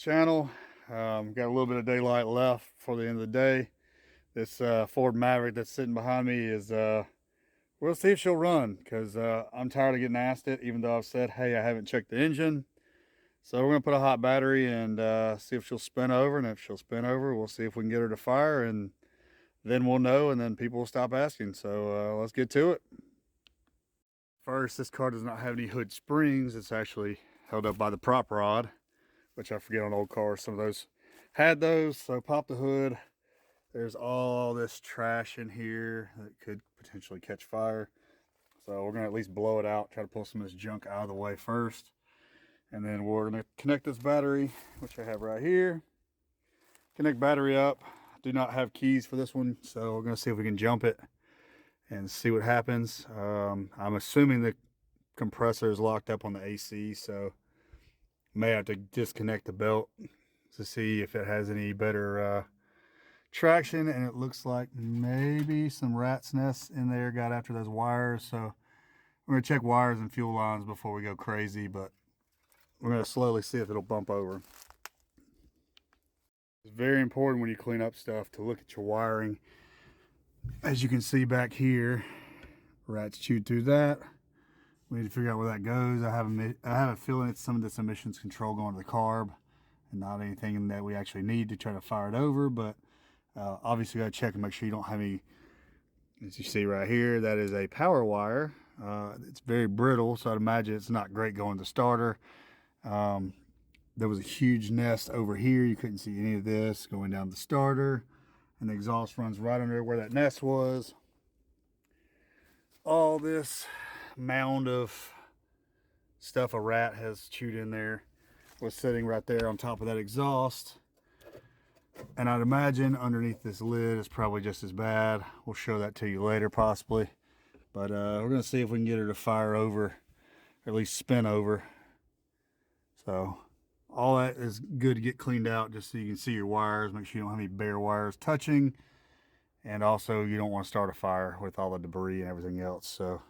channel. Got a little bit of daylight left for the end of the day. This Ford Maverick that's sitting behind me is, we'll see if she'll run, because I'm tired of getting asked it, even though I've said, hey, I haven't checked the engine. So we're going to put a hot battery and see if she'll spin over, and if she'll spin over, we'll see if we can get her to fire, and then we'll know, and then people will stop asking. So let's get to it. First, this car does not have any hood springs. It's actually held up by the prop rod, which I forget on old cars, some of those had those. So pop the hood. There's all this trash in here that could potentially catch fire. So we're gonna at least blow it out, try to pull some of this junk out of the way first. And then we're gonna connect this battery, which I have right here. Connect battery up. Do not have keys for this one, so we're gonna see if we can jump it and see what happens. I'm assuming the compressor is locked up on the AC, so may have to disconnect the belt to see if it has any better traction. And it looks like maybe some rat's nests in there got after those wires, so we're gonna check wires and fuel lines before we go crazy, but we're gonna slowly see if it'll bump over. It's very important when you clean up stuff to look at your wiring. As you can see back here, rats chewed through that. We need to figure out where that goes. I have a feeling it's some of this emissions control going to the carb and not anything that we actually need to try to fire it over. But obviously you got to check and make sure you don't have any. As you see right here, that is a power wire. It's very brittle, so I'd imagine it's not great going to the starter. There was a huge nest over here. You couldn't see any of this going down the starter. And the exhaust runs right under where that nest was. All this mound of stuff a rat has chewed in there was sitting right there on top of that exhaust. And I'd imagine underneath this lid is probably just as bad. We'll show that to you later possibly. But we're gonna see if we can get her to fire over, or at least spin over. So all that is good to get cleaned out just so you can see your wires. Make sure you don't have any bare wires touching. And also you don't want to start a fire with all the debris and everything else. So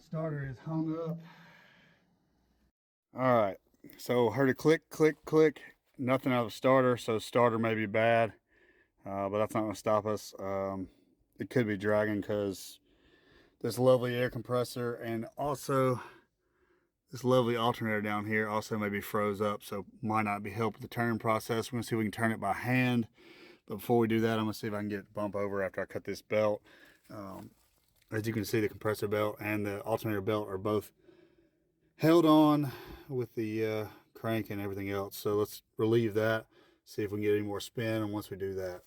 starter is hung up. All right, so heard a click, click, click. Nothing out of the starter, so starter may be bad, but that's not going to stop us. It could be dragging because this lovely air compressor and also this lovely alternator down here also maybe froze up, so might not be helping the turn process. We're going to see if we can turn it by hand. But before we do that, I'm going to see if I can get bump over after I cut this belt. As you can see, the compressor belt and the alternator belt are both held on with the crank and everything else. So let's relieve that, see if we can get any more spin, and once we do that.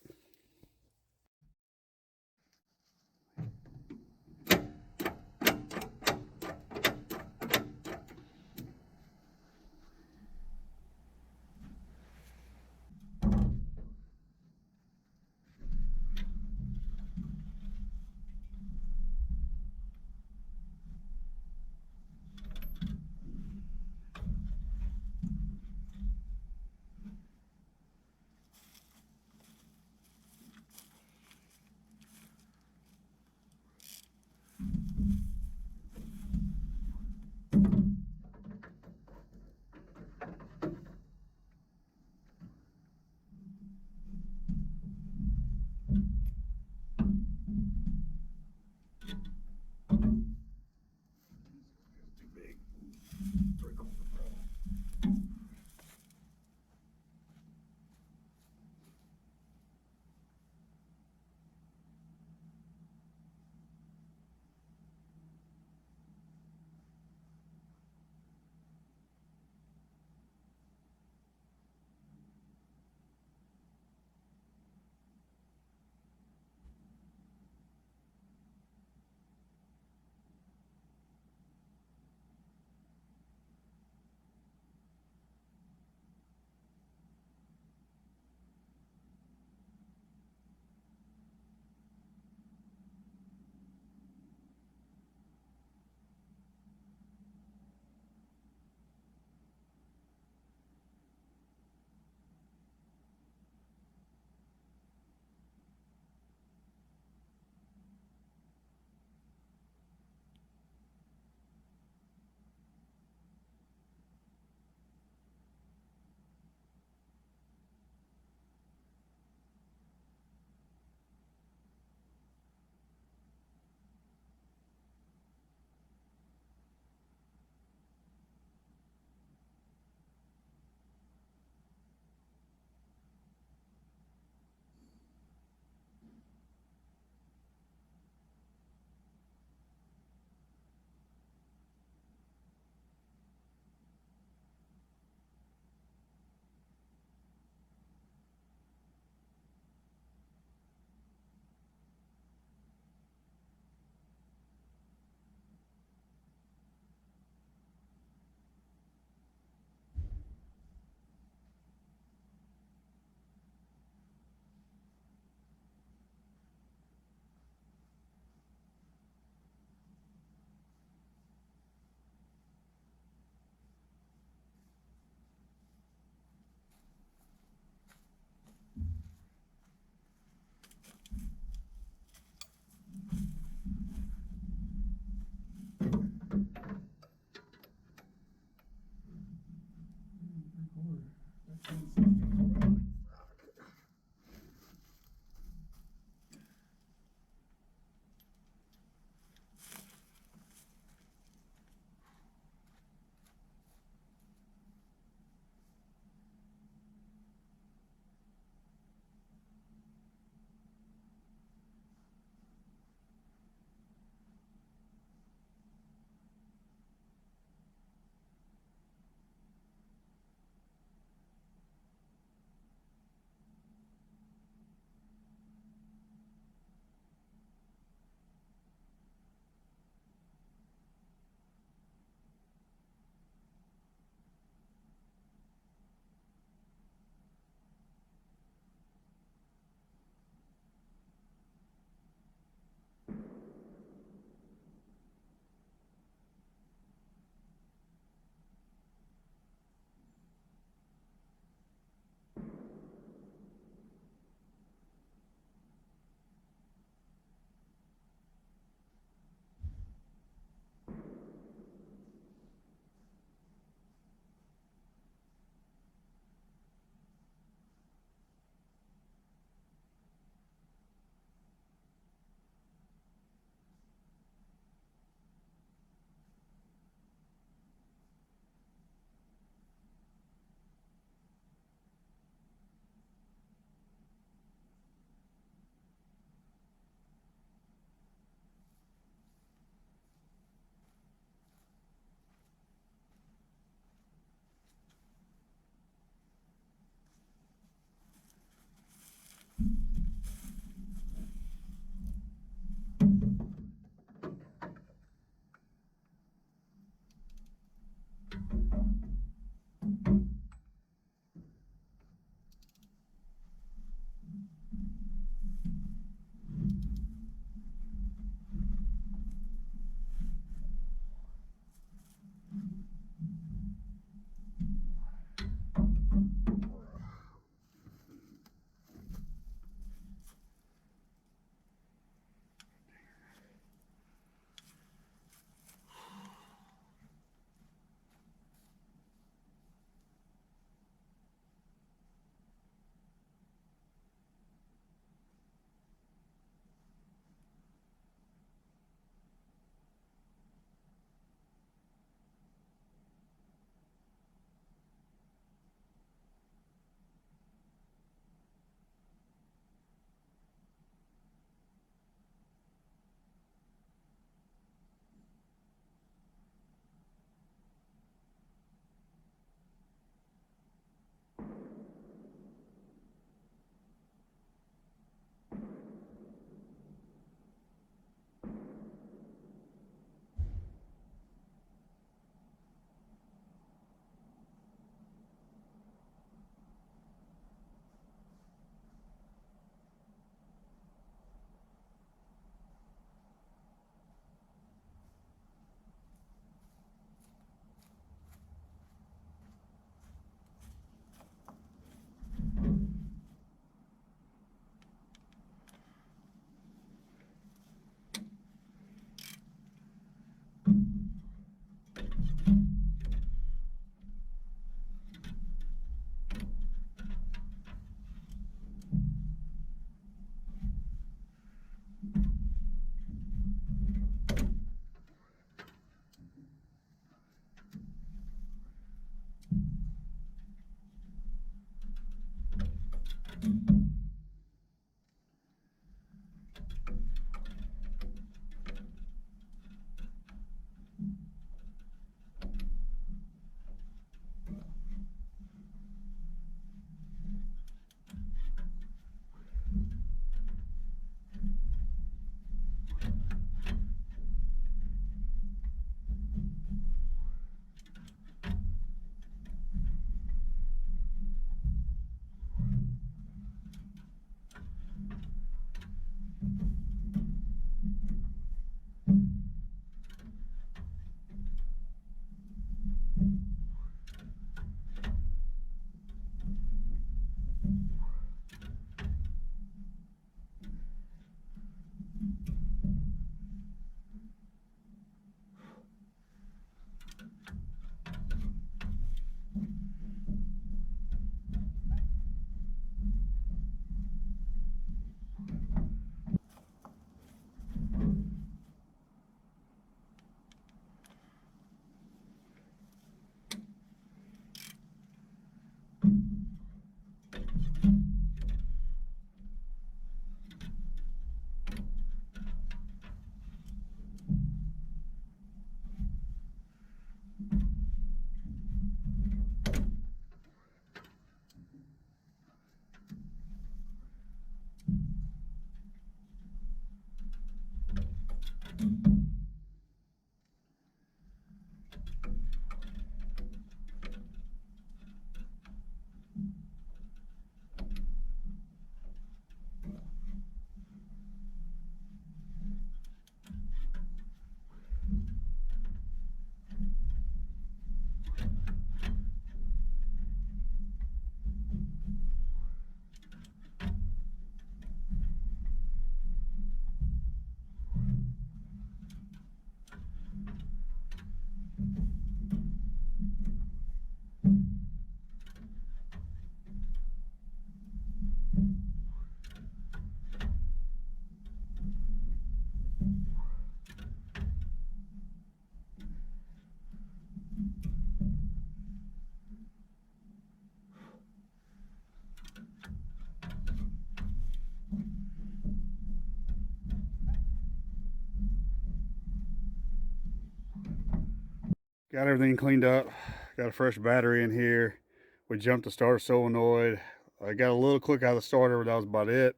Got everything cleaned up. Got a fresh battery in here. We jumped the starter solenoid. I got a little quick out of the starter, but that was about it.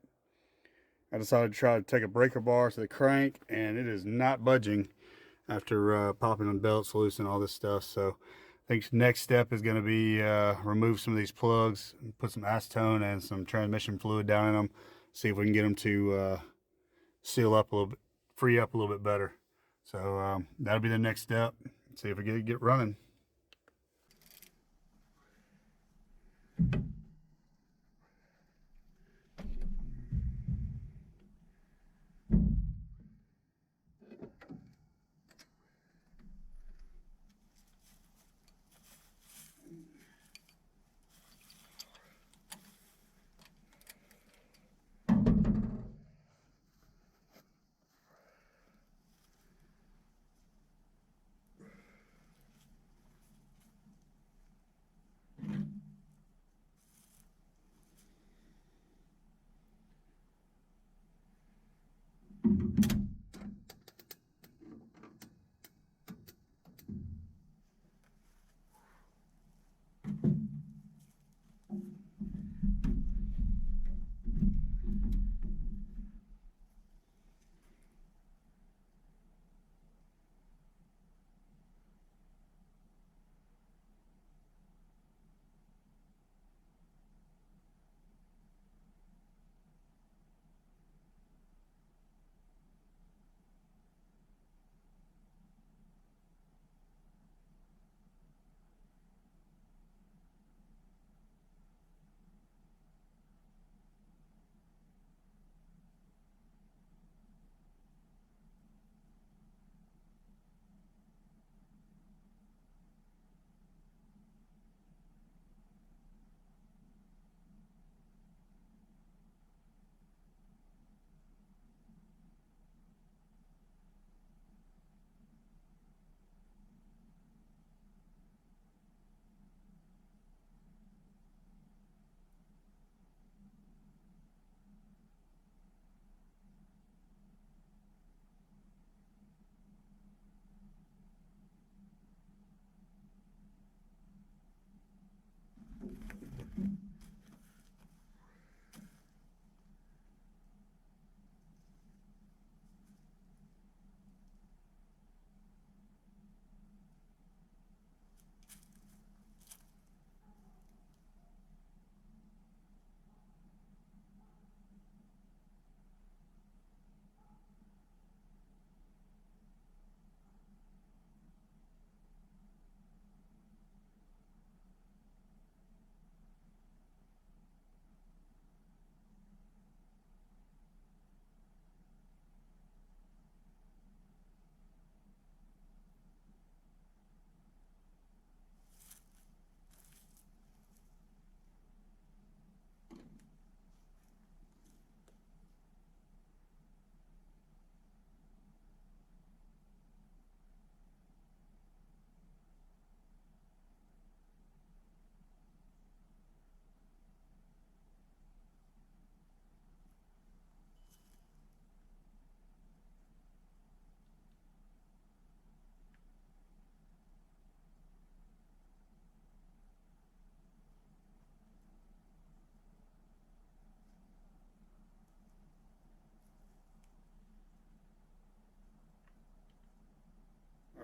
I decided to try to take a breaker bar to the crank, and it is not budging after popping on belts, loosening all this stuff. So I think next step is going to be remove some of these plugs, put some acetone and some transmission fluid down in them, see if we can get them to seal up a little bit, free up a little bit better. So that'll be the next step. See if we get running.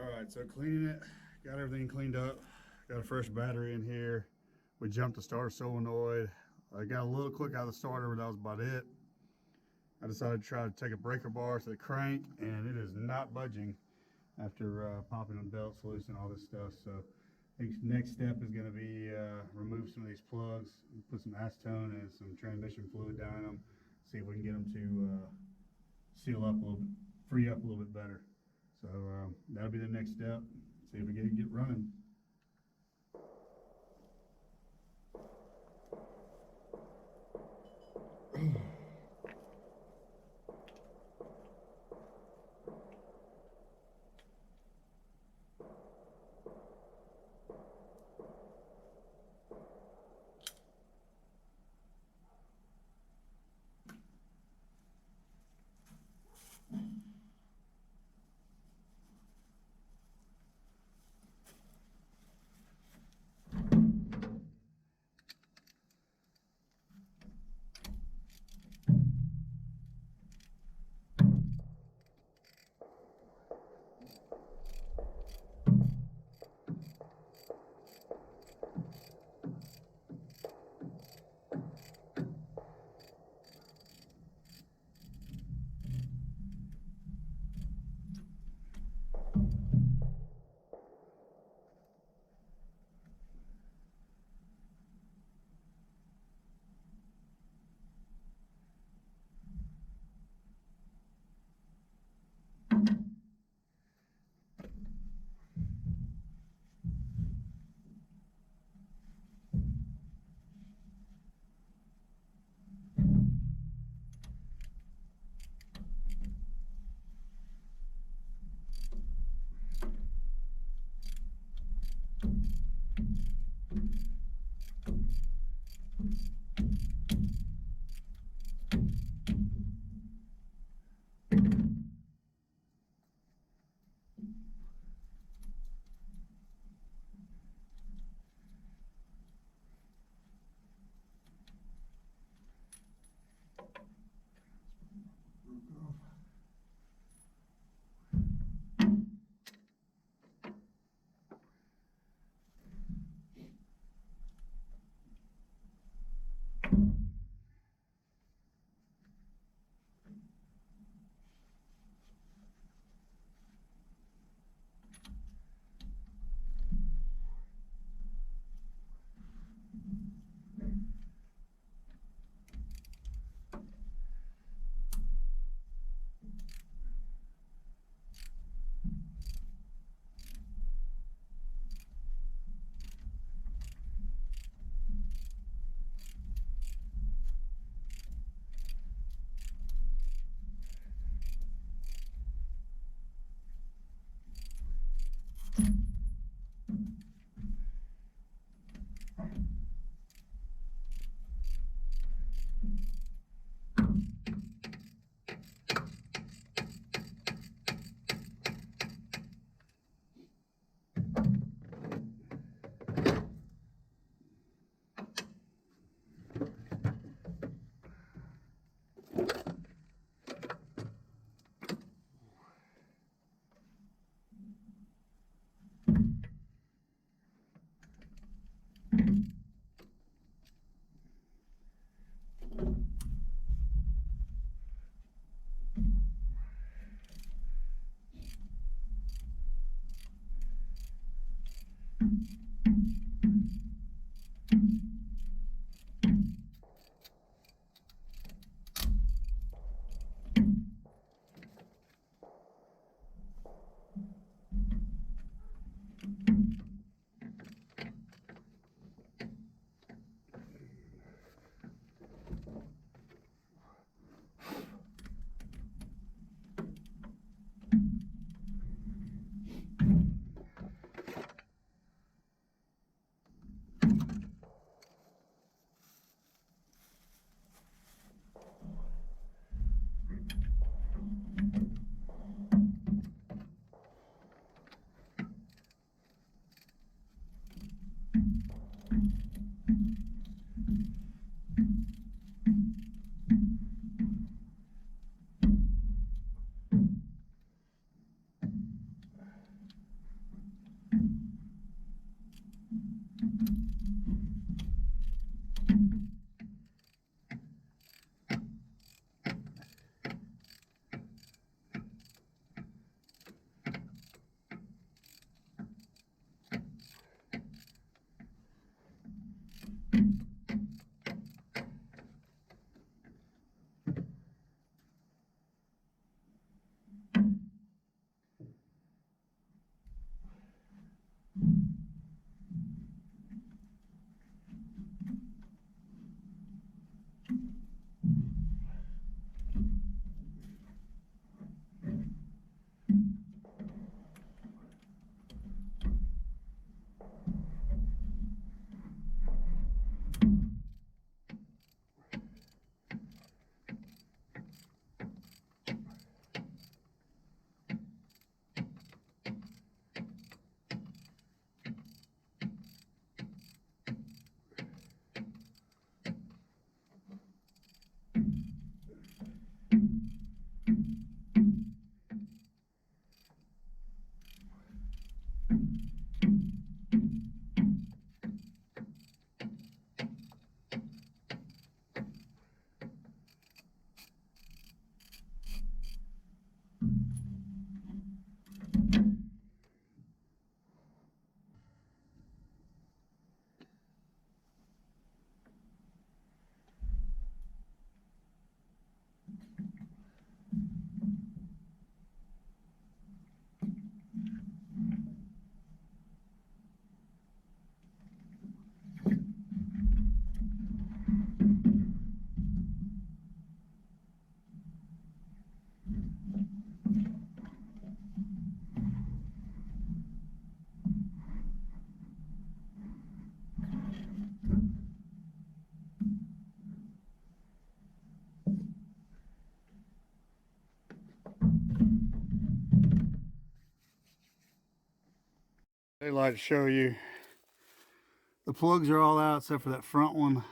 All right, so cleaning it, got everything cleaned up. Got a fresh battery in here. We jumped the starter solenoid. I got a little quick out of the starter, but that was about it. I decided to try to take a breaker bar to the crank, and it is not budging after popping on belts, loosening all this stuff. So I think next step is going to be remove some of these plugs, put some acetone and some transmission fluid down in them, see if we can get them to seal up a little bit, free up a little bit better. So that'll be the next step. See if we get running. They like to show you the plugs are all out except for that front one,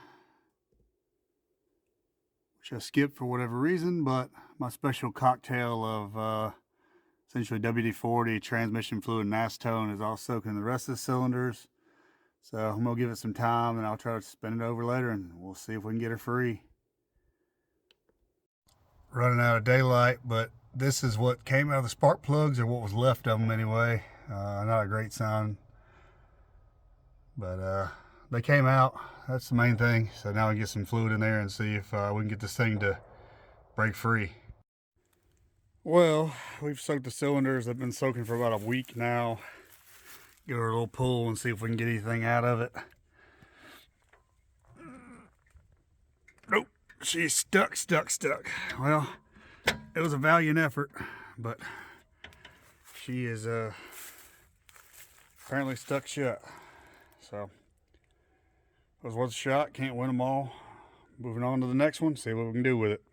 which I skipped for whatever reason, but my special cocktail of essentially WD-40, transmission fluid, and acetone is all soaking in the rest of the cylinders. So I'm gonna give it some time and I'll try to spin it over later and we'll see if we can get her free. Running out of daylight, but this is what came out of the spark plugs, or what was left of them anyway. Not a great sign, but they came out. That's the main thing. So now we get some fluid in there and see if we can get this thing to break free. Well, we've soaked the cylinders. They've been soaking for about a week now. Give her a little pull and see if we can get anything out of it. Nope, she's stuck. Well, it was a valiant effort, but she is apparently stuck shut. So it was worth a shot. Can't win them all. Moving on to the next one, see what we can do with it.